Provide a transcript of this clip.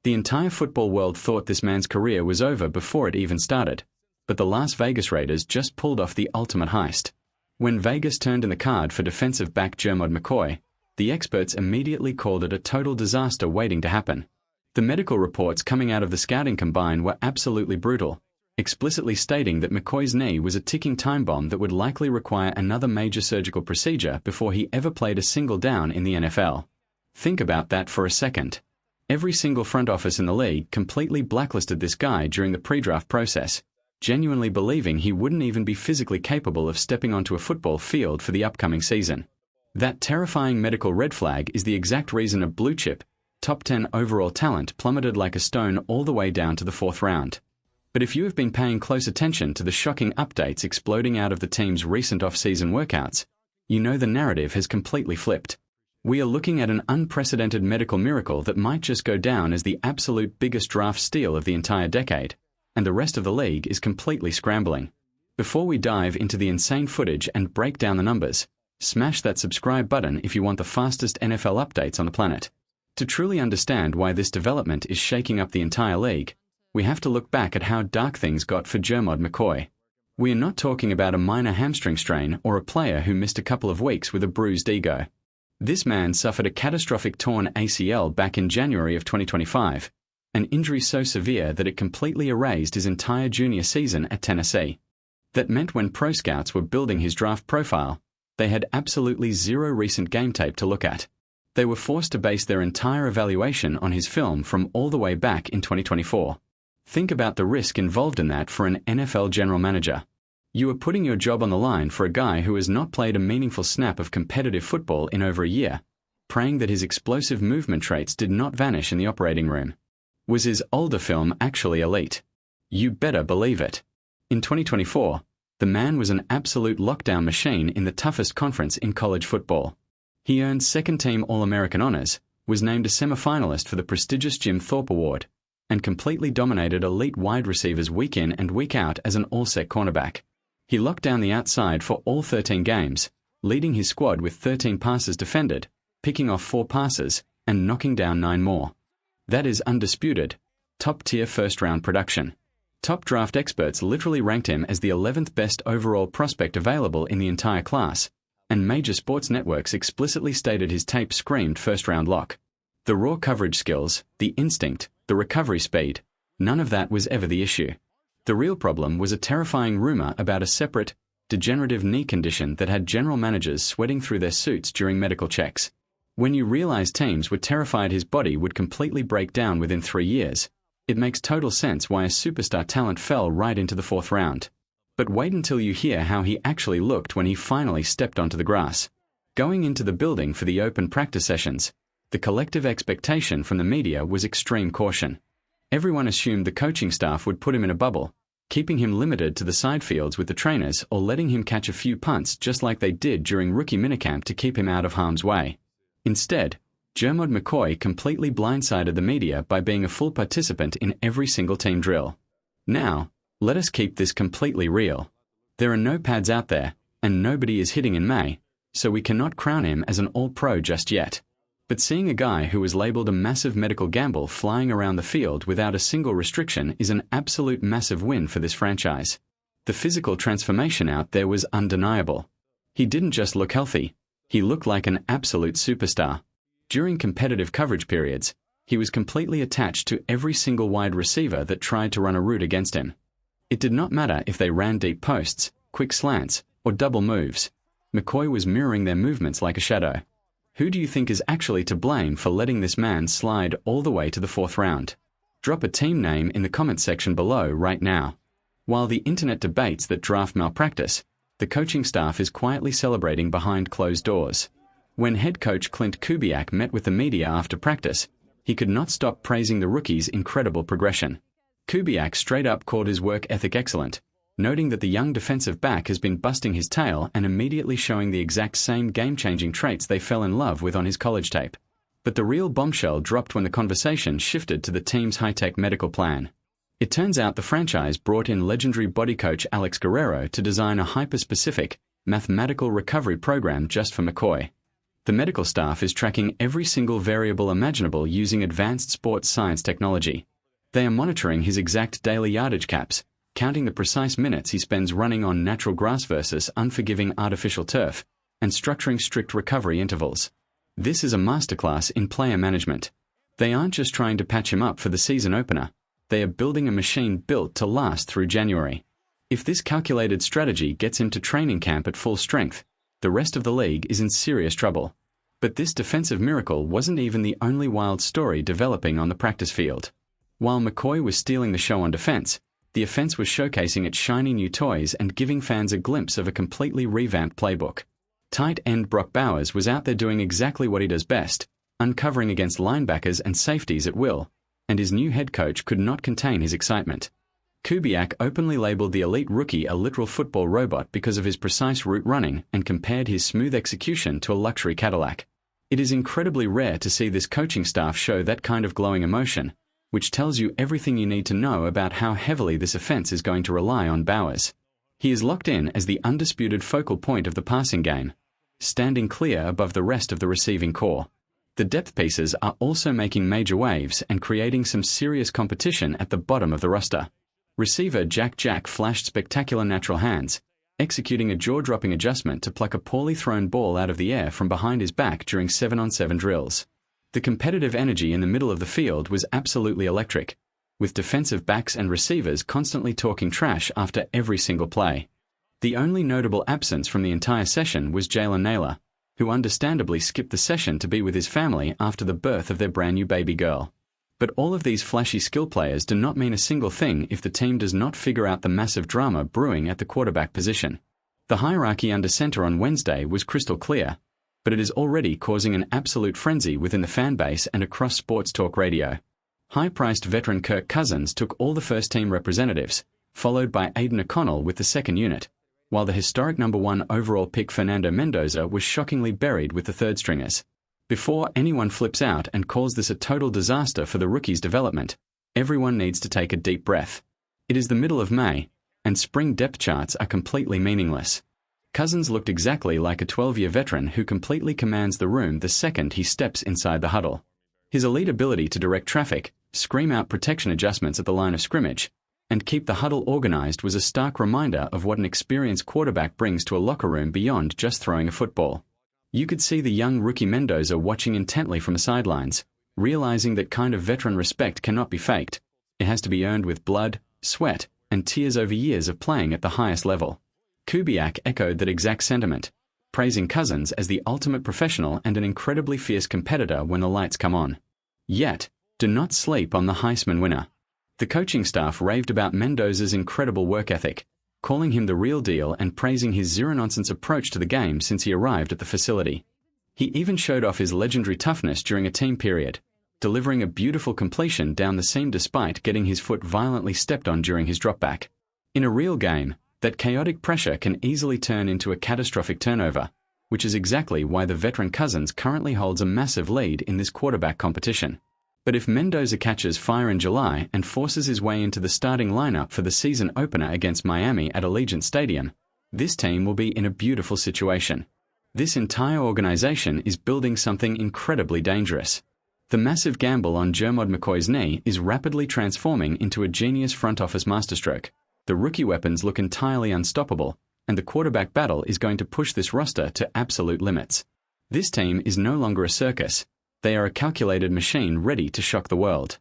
The entire football world thought this man's career was over before it even started, but the Las Vegas Raiders just pulled off the ultimate heist. When Vegas turned in the card for defensive back Germod McCoy, the experts immediately called it a total disaster waiting to happen. The medical reports coming out of the scouting combine were absolutely brutal, explicitly stating that McCoy's knee was a ticking time bomb that would likely require another major surgical procedure before he ever played a single down in the NFL. Think about that for a second. Every single front office in the league completely blacklisted this guy during the pre-draft process, genuinely believing he wouldn't even be physically capable of stepping onto a football field for the upcoming season. That terrifying medical red flag is the exact reason a blue-chip, top 10 overall talent plummeted like a stone all the way down to the 4th round. But if you have been paying close attention to the shocking updates exploding out of the team's recent off-season workouts, you know the narrative has completely flipped. We are looking at an unprecedented medical miracle that might just go down as the absolute biggest draft steal of the entire decade, and the rest of the league is completely scrambling. Before we dive into the insane footage and break down the numbers, smash that subscribe button if you want the fastest NFL updates on the planet. To truly understand why this development is shaking up the entire league, we have to look back at how dark things got for Germod McCoy. We are not talking about a minor hamstring strain or a player who missed a couple of weeks with a bruised ego. This man suffered a catastrophic torn ACL back in January of 2025, an injury so severe that it completely erased his entire junior season at Tennessee. That meant when pro scouts were building his draft profile, they had absolutely zero recent game tape to look at. They were forced to base their entire evaluation on his film from all the way back in 2024. Think about the risk involved in that for an NFL general manager. You are putting your job on the line for a guy who has not played a meaningful snap of competitive football in over a year, praying that his explosive movement traits did not vanish in the operating room. Was his older film actually elite? You better believe it. In 2024, the man was an absolute lockdown machine in the toughest conference in college football. He earned second-team All-American honors, was named a semifinalist for the prestigious Jim Thorpe Award, and completely dominated elite wide receivers week in and week out as an all-set cornerback. He locked down the outside for all 13 games, leading his squad with 13 passes defended, picking off 4 passes, and knocking down 9 more. That is undisputed, top-tier first-round production. Top draft experts literally ranked him as the 11th best overall prospect available in the entire class, and major sports networks explicitly stated his tape screamed first-round lock. The raw coverage skills, the instinct, the recovery speed, none of that was ever the issue. The real problem was a terrifying rumor about a separate, degenerative knee condition that had general managers sweating through their suits during medical checks. When you realize teams were terrified his body would completely break down within 3 years, it makes total sense why a superstar talent fell right into the 4th round. But wait until you hear how he actually looked when he finally stepped onto the grass. Going into the building for the open practice sessions, the collective expectation from the media was extreme caution. Everyone assumed the coaching staff would put him in a bubble, keeping him limited to the side fields with the trainers or letting him catch a few punts just like they did during rookie minicamp to keep him out of harm's way. Instead, Germod McCoy completely blindsided the media by being a full participant in every single team drill. Now, let us keep this completely real. There are no pads out there, and nobody is hitting in May, so we cannot crown him as an all-pro just yet. But seeing a guy who was labeled a massive medical gamble flying around the field without a single restriction is an absolute massive win for this franchise. The physical transformation out there was undeniable. He didn't just look healthy, he looked like an absolute superstar. During competitive coverage periods, he was completely attached to every single wide receiver that tried to run a route against him. It did not matter if they ran deep posts, quick slants, or double moves. McCoy was mirroring their movements like a shadow. Who do you think is actually to blame for letting this man slide all the way to the 4th round? Drop a team name in the comments section below right now. While the internet debates that draft malpractice, the coaching staff is quietly celebrating behind closed doors. When head coach Clint Kubiak met with the media after practice, he could not stop praising the rookie's incredible progression. Kubiak straight up called his work ethic excellent, noting that the young defensive back has been busting his tail and immediately showing the exact same game-changing traits they fell in love with on his college tape. But the real bombshell dropped when the conversation shifted to the team's high-tech medical plan. It turns out the franchise brought in legendary body coach Alex Guerrero to design a hyper-specific, mathematical recovery program just for McCoy. The medical staff is tracking every single variable imaginable using advanced sports science technology. They are monitoring his exact daily yardage caps, counting the precise minutes he spends running on natural grass versus unforgiving artificial turf, and structuring strict recovery intervals. This is a masterclass in player management. They aren't just trying to patch him up for the season opener. They are building a machine built to last through January. If this calculated strategy gets him to training camp at full strength, the rest of the league is in serious trouble. But this defensive miracle wasn't even the only wild story developing on the practice field. While McCoy was stealing the show on defense, the offense was showcasing its shiny new toys and giving fans a glimpse of a completely revamped playbook. Tight end Brock Bowers was out there doing exactly what he does best, uncovering against linebackers and safeties at will, and his new head coach could not contain his excitement. Kubiak openly labeled the elite rookie a literal football robot because of his precise route running and compared his smooth execution to a luxury Cadillac. It is incredibly rare to see this coaching staff show that kind of glowing emotion, which tells you everything you need to know about how heavily this offense is going to rely on Bowers. He is locked in as the undisputed focal point of the passing game, standing clear above the rest of the receiving core. The depth pieces are also making major waves and creating some serious competition at the bottom of the roster. Receiver Jack flashed spectacular natural hands, executing a jaw-dropping adjustment to pluck a poorly thrown ball out of the air from behind his back during 7-on-7 drills. The competitive energy in the middle of the field was absolutely electric, with defensive backs and receivers constantly talking trash after every single play. The only notable absence from the entire session was Jalen Naylor, who understandably skipped the session to be with his family after the birth of their brand new baby girl. But all of these flashy skill players do not mean a single thing if the team does not figure out the massive drama brewing at the quarterback position. The hierarchy under center on Wednesday was crystal clear, but it is already causing an absolute frenzy within the fan base and across sports talk radio. High-priced veteran Kirk Cousins took all the first-team representatives, followed by Aiden O'Connell with the second unit, while the historic number 1 overall pick Fernando Mendoza was shockingly buried with the third stringers. Before anyone flips out and calls this a total disaster for the rookie's development, everyone needs to take a deep breath. It is the middle of May, and spring depth charts are completely meaningless. Cousins looked exactly like a 12-year veteran who completely commands the room the second he steps inside the huddle. His elite ability to direct traffic, scream out protection adjustments at the line of scrimmage, and keep the huddle organized was a stark reminder of what an experienced quarterback brings to a locker room beyond just throwing a football. You could see the young rookie Mendoza watching intently from the sidelines, realizing that kind of veteran respect cannot be faked. It has to be earned with blood, sweat, and tears over years of playing at the highest level. Kubiak echoed that exact sentiment, praising Cousins as the ultimate professional and an incredibly fierce competitor when the lights come on. Yet, do not sleep on the Heisman winner. The coaching staff raved about Mendoza's incredible work ethic, calling him the real deal and praising his zero-nonsense approach to the game since he arrived at the facility. He even showed off his legendary toughness during a team period, delivering a beautiful completion down the seam despite getting his foot violently stepped on during his dropback. In a real game, that chaotic pressure can easily turn into a catastrophic turnover, which is exactly why the veteran Cousins currently holds a massive lead in this quarterback competition. But if Mendoza catches fire in July and forces his way into the starting lineup for the season opener against Miami at Allegiant Stadium, this team will be in a beautiful situation. This entire organization is building something incredibly dangerous. The massive gamble on Germod McCoy's knee is rapidly transforming into a genius front office masterstroke. The rookie weapons look entirely unstoppable, and the quarterback battle is going to push this roster to absolute limits. This team is no longer a circus. They are a calculated machine ready to shock the world.